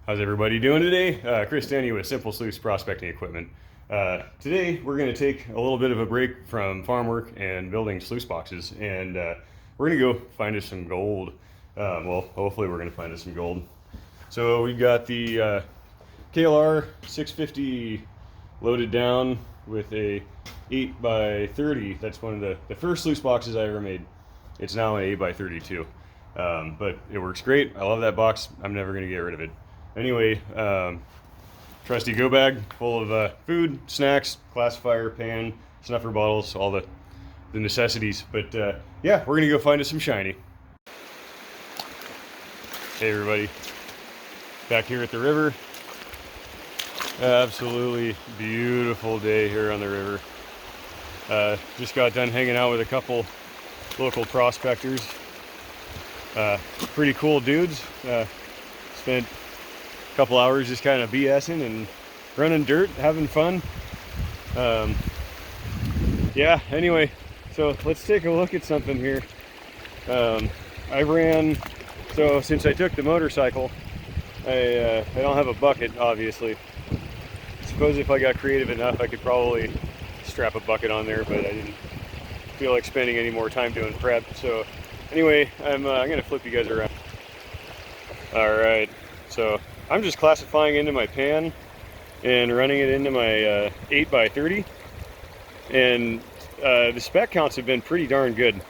How's everybody doing today? Chris Denny with Simple Sluice Prospecting Equipment. Today we're going to take a little bit of a break from farm work and building sluice boxes, and we're going to go find us some gold. Well, hopefully we're going to find us some gold. So we've got the KLR 650 loaded down with a 8x30. That's one of the first sluice boxes I ever made. It's now an 8x32, but it works great. I love that box. I'm never going to get rid of it. Anyway, trusty go bag full of food, snacks, classifier, pan, snuffer bottles, all the necessities. But yeah, we're gonna go find us some shiny. Hey everybody, back here at the river. Absolutely beautiful day here on the river. Just got done hanging out with a couple local prospectors. Pretty cool dudes. Spent a couple hours just kind of BSing and running dirt, having fun. Yeah, anyway, so let's take a look at something here. So since I took the motorcycle, I don't have a bucket, obviously. I suppose if I got creative enough, I could probably strap a bucket on there, but I didn't feel like spending any more time doing prep. So anyway, I'm gonna flip you guys around. All right, so I'm just classifying into my pan and running it into my 8x30, and the spec counts have been pretty darn good.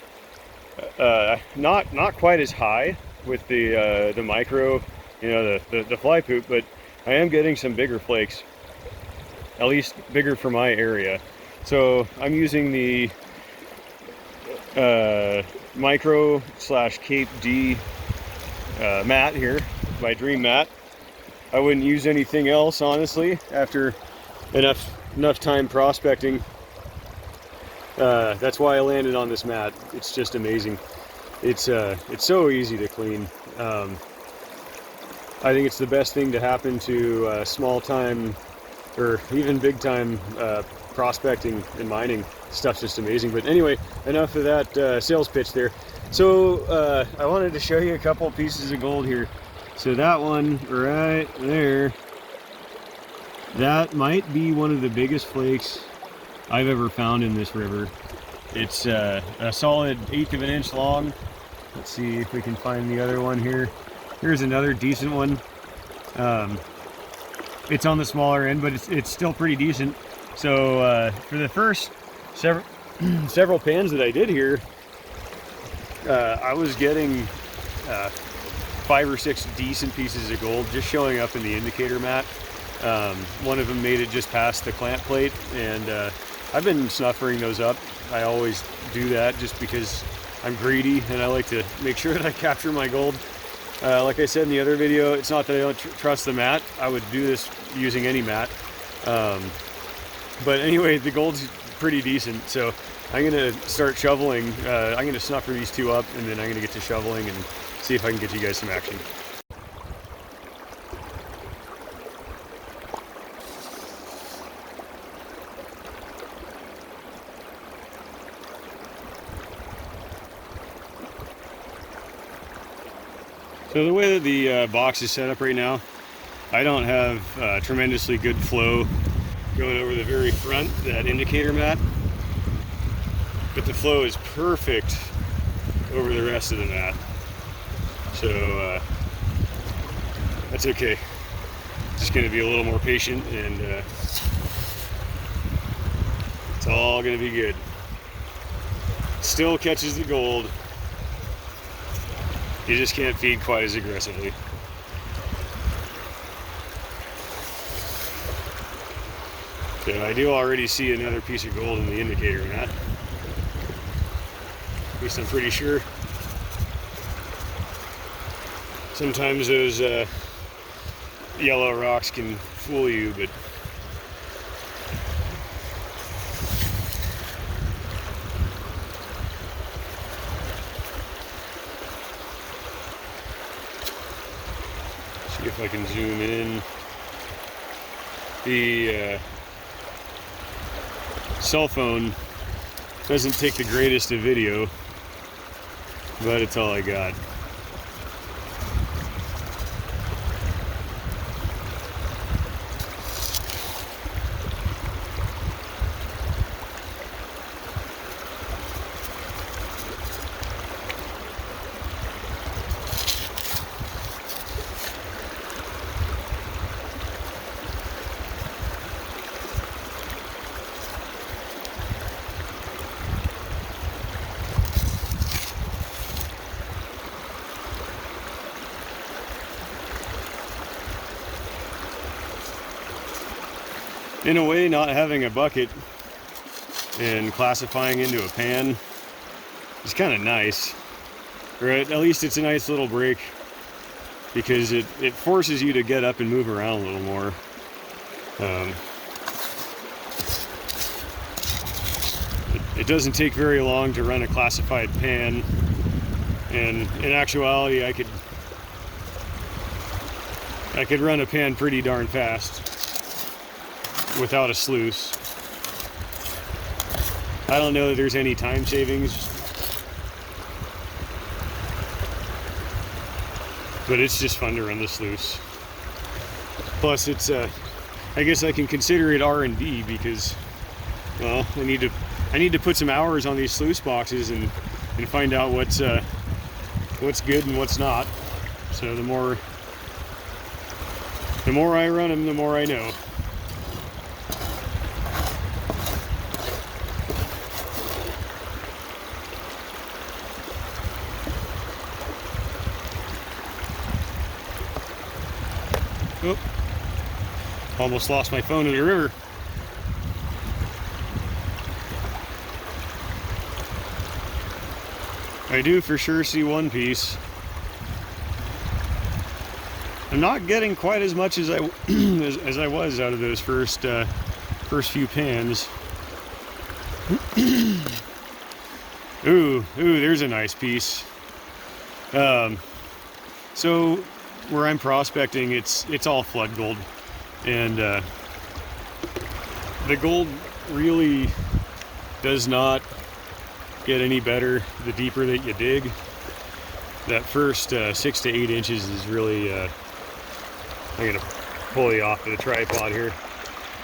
Not quite as high with the micro, you know, the fly poop, but I am getting some bigger flakes, at least bigger for my area. So I'm using the micro / Cape D mat here, my dream mat. I wouldn't use anything else, honestly, after enough time prospecting. That's why I landed on this mat. It's just amazing. It's so easy to clean. I think it's the best thing to happen to small time or even big time prospecting and mining. Stuff's just amazing. But anyway, enough of that sales pitch there. So I wanted to show you a couple pieces of gold here. So that one right there, that might be one of the biggest flakes I've ever found in this river. It's a solid 1/8 of an inch long. Let's see if we can find the other one here. Here's another decent one. It's on the smaller end, but it's still pretty decent. So for the first several pans that I did here, I was getting 5 or 6 decent pieces of gold just showing up in the indicator mat. One of them made it just past the clamp plate, and I've been snuffering those up. I always do that just because I'm greedy and I like to make sure that I capture my gold. Like I said in the other video, it's not that I don't trust the mat. I would do this using any mat. But anyway, the gold's pretty decent, so I'm gonna start shoveling. I'm gonna snuffer these 2 up, and then I'm gonna get to shoveling and see if I can get you guys some action. So the way that the box is set up right now, I don't have tremendously good flow going over the very front, that indicator mat, but the flow is perfect over the rest of the mat. So that's okay. Just going to be a little more patient, and it's all going to be good. Still catches the gold. You just can't feed quite as aggressively. So I do already see another piece of gold in the indicator mat. At least I'm pretty sure. Sometimes those yellow rocks can fool you, but see if I can zoom in. The cell phone doesn't take the greatest of video, but it's all I got. In a way, not having a bucket and classifying into a pan is kind of nice. Or at least it's a nice little break, because it forces you to get up and move around a little more. It doesn't take very long to run a classified pan, and in actuality I could run a pan pretty darn fast without a sluice. I don't know that there's any time savings, but it's just fun to run the sluice. Plus it's I guess I can consider it R&D, because, well, I need to put some hours on these sluice boxes and find out what's good and what's not. So the more I run them, the more I know. Oh, almost lost my phone in the river. I do for sure see one piece. I'm not getting quite as much as I as I was out of those first few pans. Ooh, there's a nice piece. So where I'm prospecting, it's all flood gold, and the gold really does not get any better the deeper that you dig. That first 6 to 8 inches is really I'm gonna pull you off to the tripod here.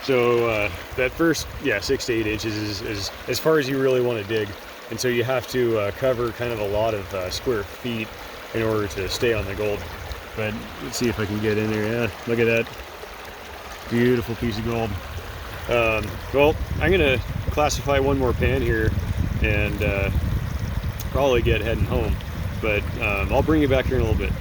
So that first 6 to 8 inches is as far as you really want to dig, and so you have to cover kind of a lot of square feet in order to stay on the gold. But let's see if I can get in there. Yeah, look at that beautiful piece of gold. Well, I'm gonna classify one more pan here and probably get heading home, but I'll bring you back here in a little bit.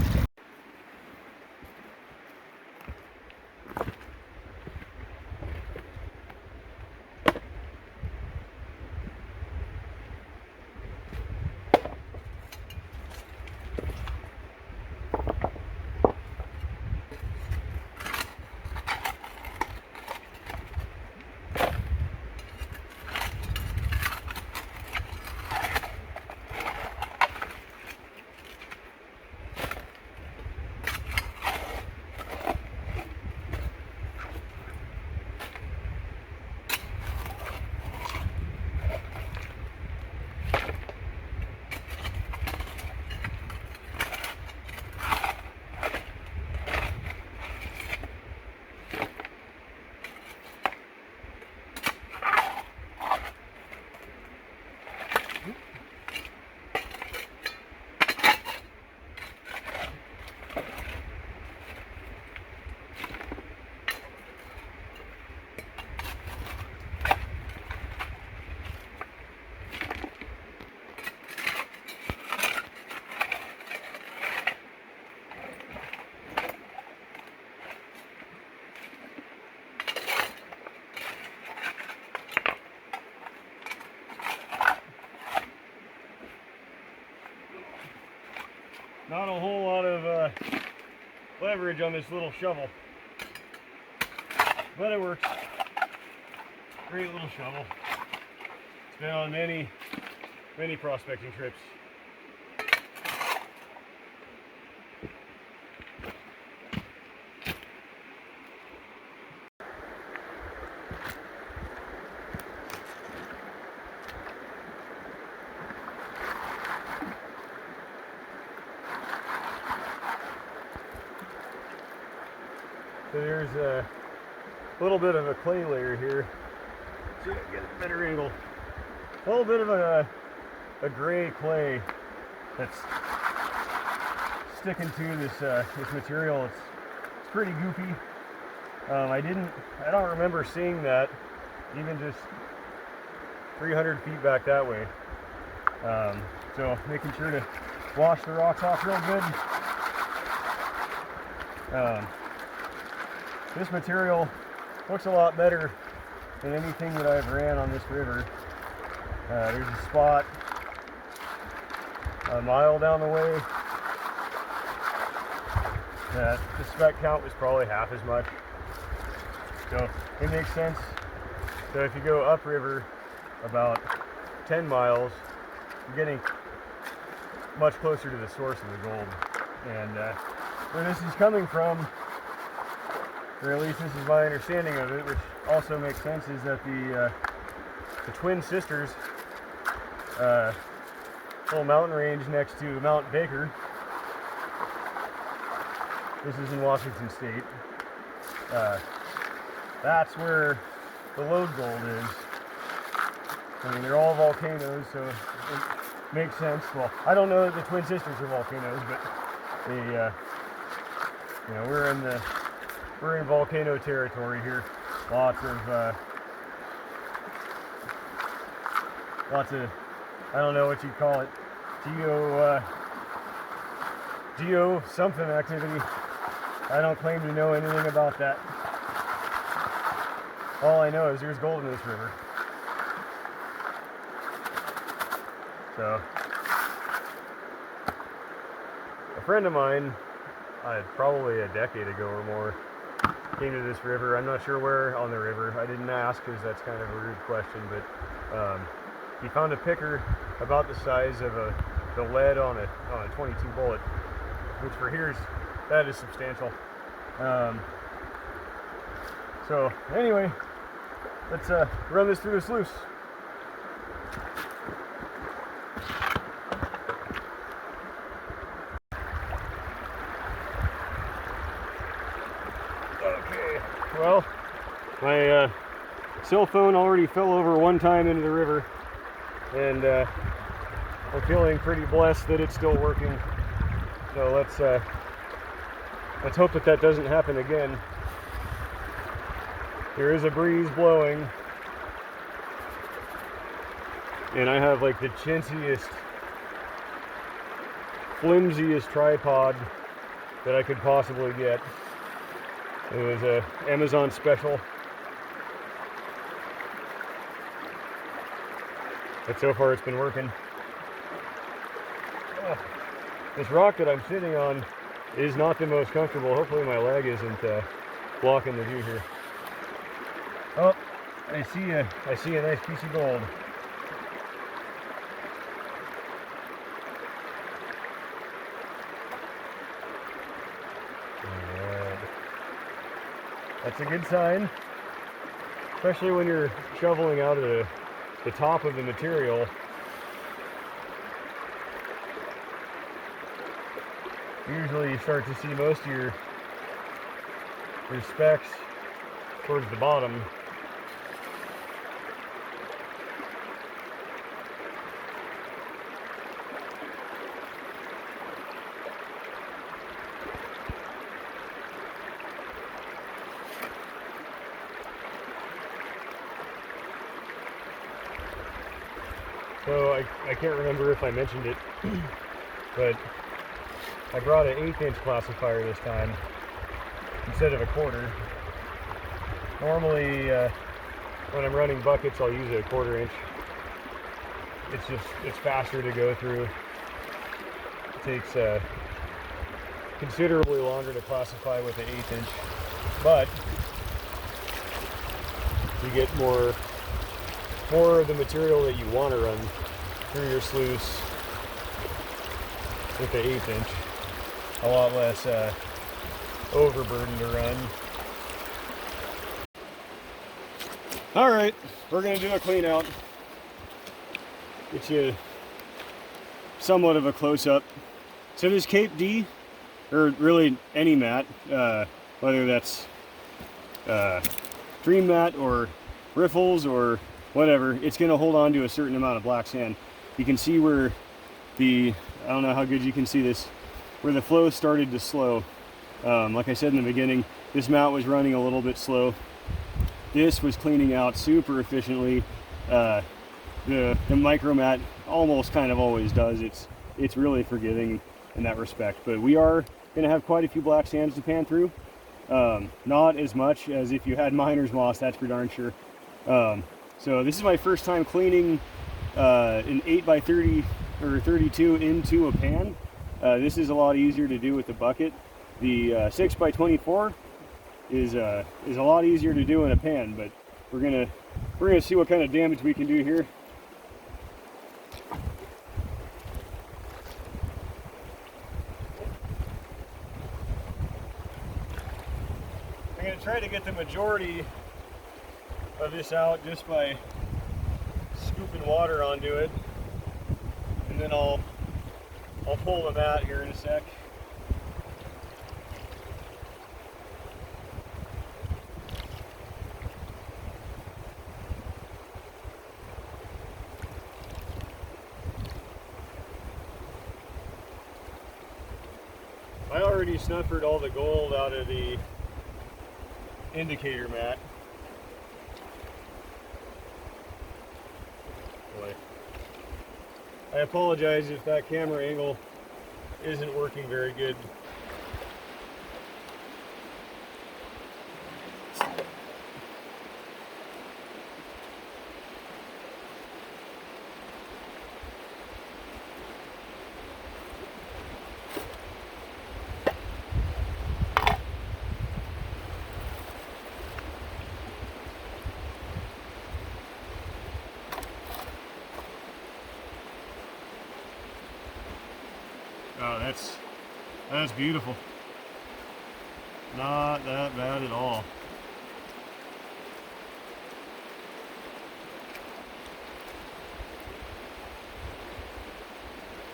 Not a whole lot of leverage on this little shovel, but it works. Great little shovel. It's been on many prospecting trips. So there's a little bit of a clay layer here. See if I can get a better angle. A little bit of a gray clay that's sticking to this material. It's pretty goofy. I don't remember seeing that even just 300 feet back that way. So making sure to wash the rocks off real good. This material looks a lot better than anything that I've ran on this river. There's a spot a mile down the way that the speck count was probably half as much. So it makes sense. So if you go upriver about 10 miles, you're getting much closer to the source of the gold. And where this is coming from, or at least this is my understanding of it, which also makes sense, is that the Twin Sisters, little mountain range next to Mount Baker, this is in Washington State, that's where the lode gold is. I mean, they're all volcanoes, so it makes sense. Well, I don't know that the Twin Sisters are volcanoes, but they, you know, we're in volcano territory here. Lots of, I don't know what you'd call it, geo something activity. I don't claim to know anything about that. All I know is there's gold in this river. So, a friend of mine, probably a decade ago or more, came to this river. I'm not sure where on the river. I didn't ask because that's kind of a rude question, but he found a picker about the size of the lead on a 22 bullet, which for here that is substantial. So anyway, let's run this through the sluice. Okay, well, my cell phone already fell over one time into the river, and I'm feeling pretty blessed that it's still working. So let's hope that doesn't happen again. There is a breeze blowing, and I have like the chintziest, flimsiest tripod that I could possibly get. It was a Amazon special. But so far it's been working. Oh, this rock that I'm sitting on is not the most comfortable. Hopefully my leg isn't blocking the view here. Oh, I see a nice piece of gold. Alright. That's a good sign, especially when you're shoveling out of the top of the material. Usually you start to see most of your specks towards the bottom. So I can't remember if I mentioned it, but I brought an 1/8 inch classifier this time instead of a 1/4. Normally when I'm running buckets I'll use a 1/4 inch. It's faster to go through. It takes considerably longer to classify with an 1/8 inch, but you get more of the material that you want to run through your sluice with the 1/8 inch. A lot less overburden to run. Alright, we're going to do a clean out. Get you somewhat of a close-up. So this Cape D, or really any mat, whether that's Dream Mat or Riffles or whatever, it's going to hold on to a certain amount of black sand. You can see where I don't know how good you can see this, where the flow started to slow. Like I said in the beginning, this mat was running a little bit slow. This was cleaning out super efficiently. The micro mat almost kind of always does. It's really forgiving in that respect. But we are going to have quite a few black sands to pan through. Not as much as if you had miner's moss, that's for darn sure. So this is my first time cleaning an 8x30 or 32 into a pan. This is a lot easier to do with the bucket. The 6x24 is a lot easier to do in a pan, but we're gonna see what kind of damage we can do here. I'm gonna try to get the majority of this out just by scooping water onto it, and then I'll pull them out here in a sec. I already snuffered all the gold out of the indicator mat. Boy. I apologize if that camera angle isn't working very good. Oh, that's beautiful. Not that bad at all.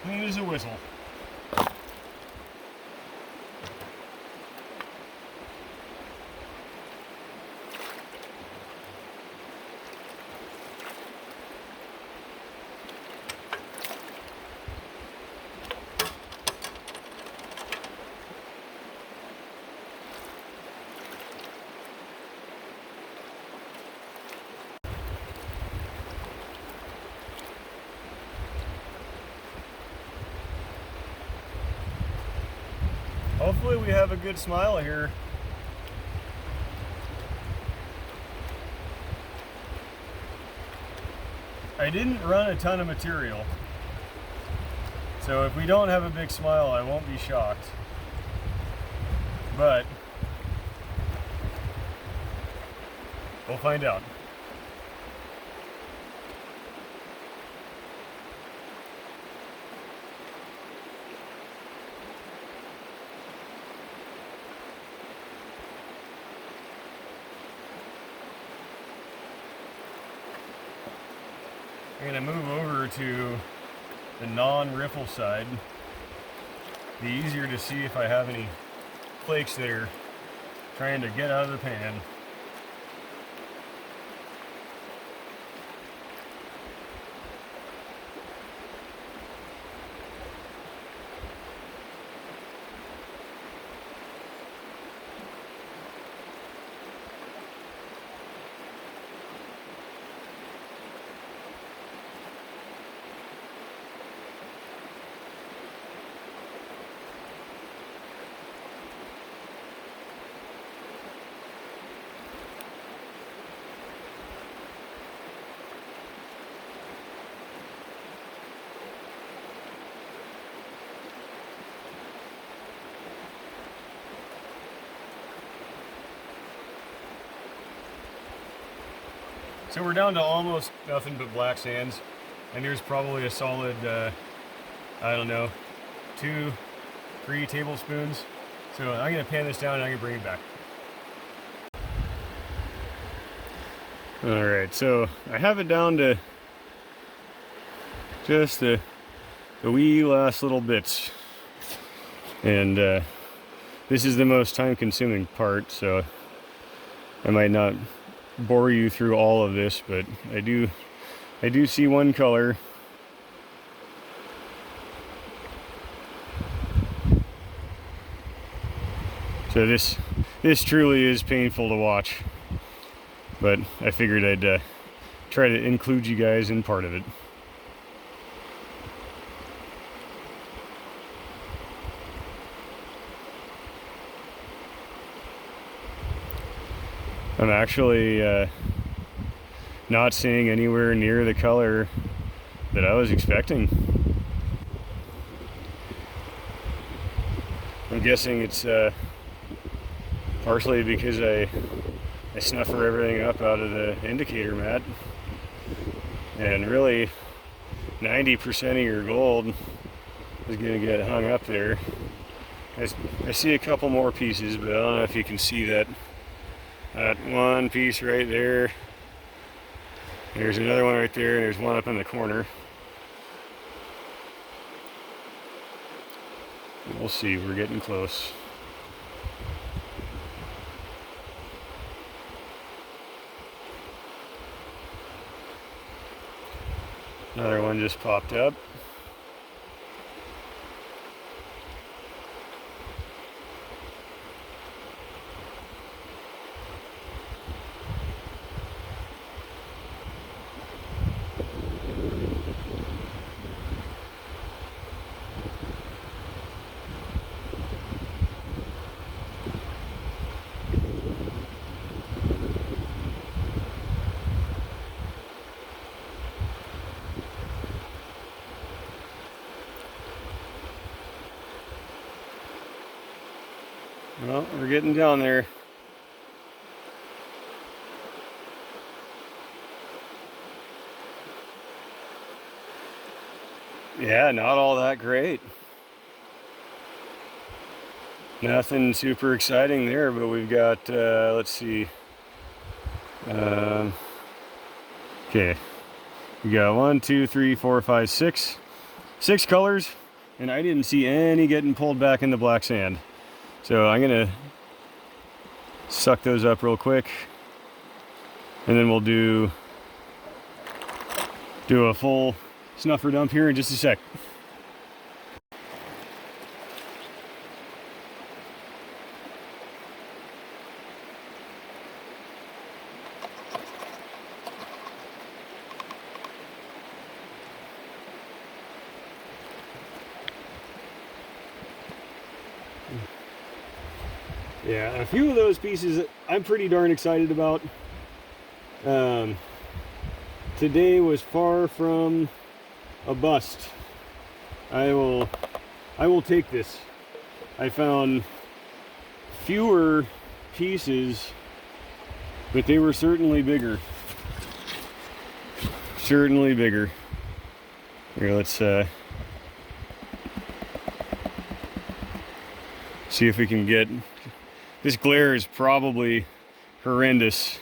Clean as a whistle. Hopefully we have a good smile here. I didn't run a ton of material, so if we don't have a big smile, I won't be shocked. But we'll find out. I'm going to move over to the non-riffle side. Be easier to see if I have any flakes that are trying to get out of the pan. So we're down to almost nothing but black sands, and there's probably a solid, I don't know, 2-3 tablespoons. So I'm going to pan this down and I'm going to bring it back. Alright, so I have it down to just the wee last little bits. And this is the most time consuming part, so I might not bore you through all of this, but I do see one color. So this truly is painful to watch, but I figured I'd try to include you guys in part of it. I'm actually not seeing anywhere near the color that I was expecting. I'm guessing it's partially because I snuffer everything up out of the indicator mat, and really 90% of your gold is going to get hung up there. I see a couple more pieces, but I don't know if you can see that one piece right there. There's another one right there, and there's one up in the corner. We'll see, we're getting close. Another one just popped up. Well, we're getting down there. Yeah, not all that great. Nothing super exciting there, but we've got, let's see. Okay, we got 1, 2, 3, 4, 5, 6. 6 colors, and I didn't see any getting pulled back in the black sand. So I'm gonna suck those up real quick, and then we'll do a full snuffer dump here in just a sec. Yeah, a few of those pieces I'm pretty darn excited about. Today was far from a bust. I will take this. I found fewer pieces, but they were certainly bigger. Certainly bigger. Here, let's see if we can get. This glare is probably horrendous.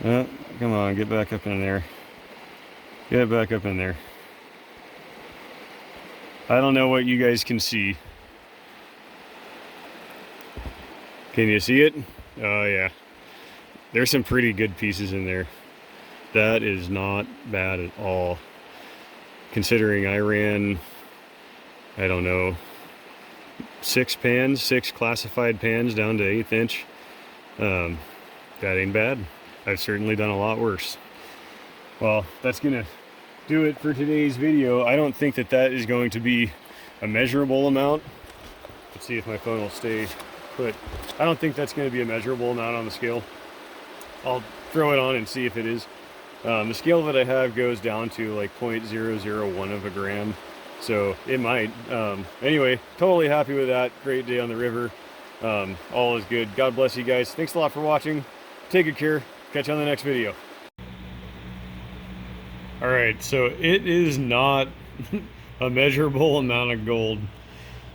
Come on, get back up in there. Get back up in there. I don't know what you guys can see. Can you see it? Oh yeah. There's some pretty good pieces in there. That is not bad at all. Considering I ran, I don't know, 6 classified pans down to 1/8 inch. That ain't bad. I've certainly done a lot worse. Well, that's gonna do it for today's video. I don't think that is going to be a measurable amount. Let's see if my phone will stay put. I don't think that's going to be a measurable amount on the scale. I'll throw it on and see if it is. The scale that I have goes down to like 0.001 of a gram. So it might. Anyway, totally happy with that. Great day on the river. All is good. God bless you guys. Thanks a lot for watching. Take good care. Catch you on the next video. All right, so it is not a measurable amount of gold,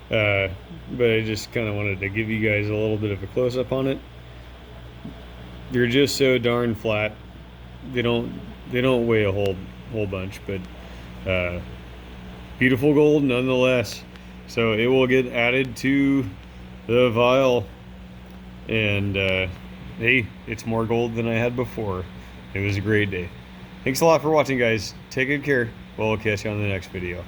but I just kind of wanted to give you guys a little bit of a close-up on it. They're just so darn flat. They don't weigh a whole bunch, but beautiful gold nonetheless. So it will get added to the vial, and hey, it's more gold than I had before. It was a great day. Thanks a lot for watching, guys. Take good care. We'll catch you on the next video.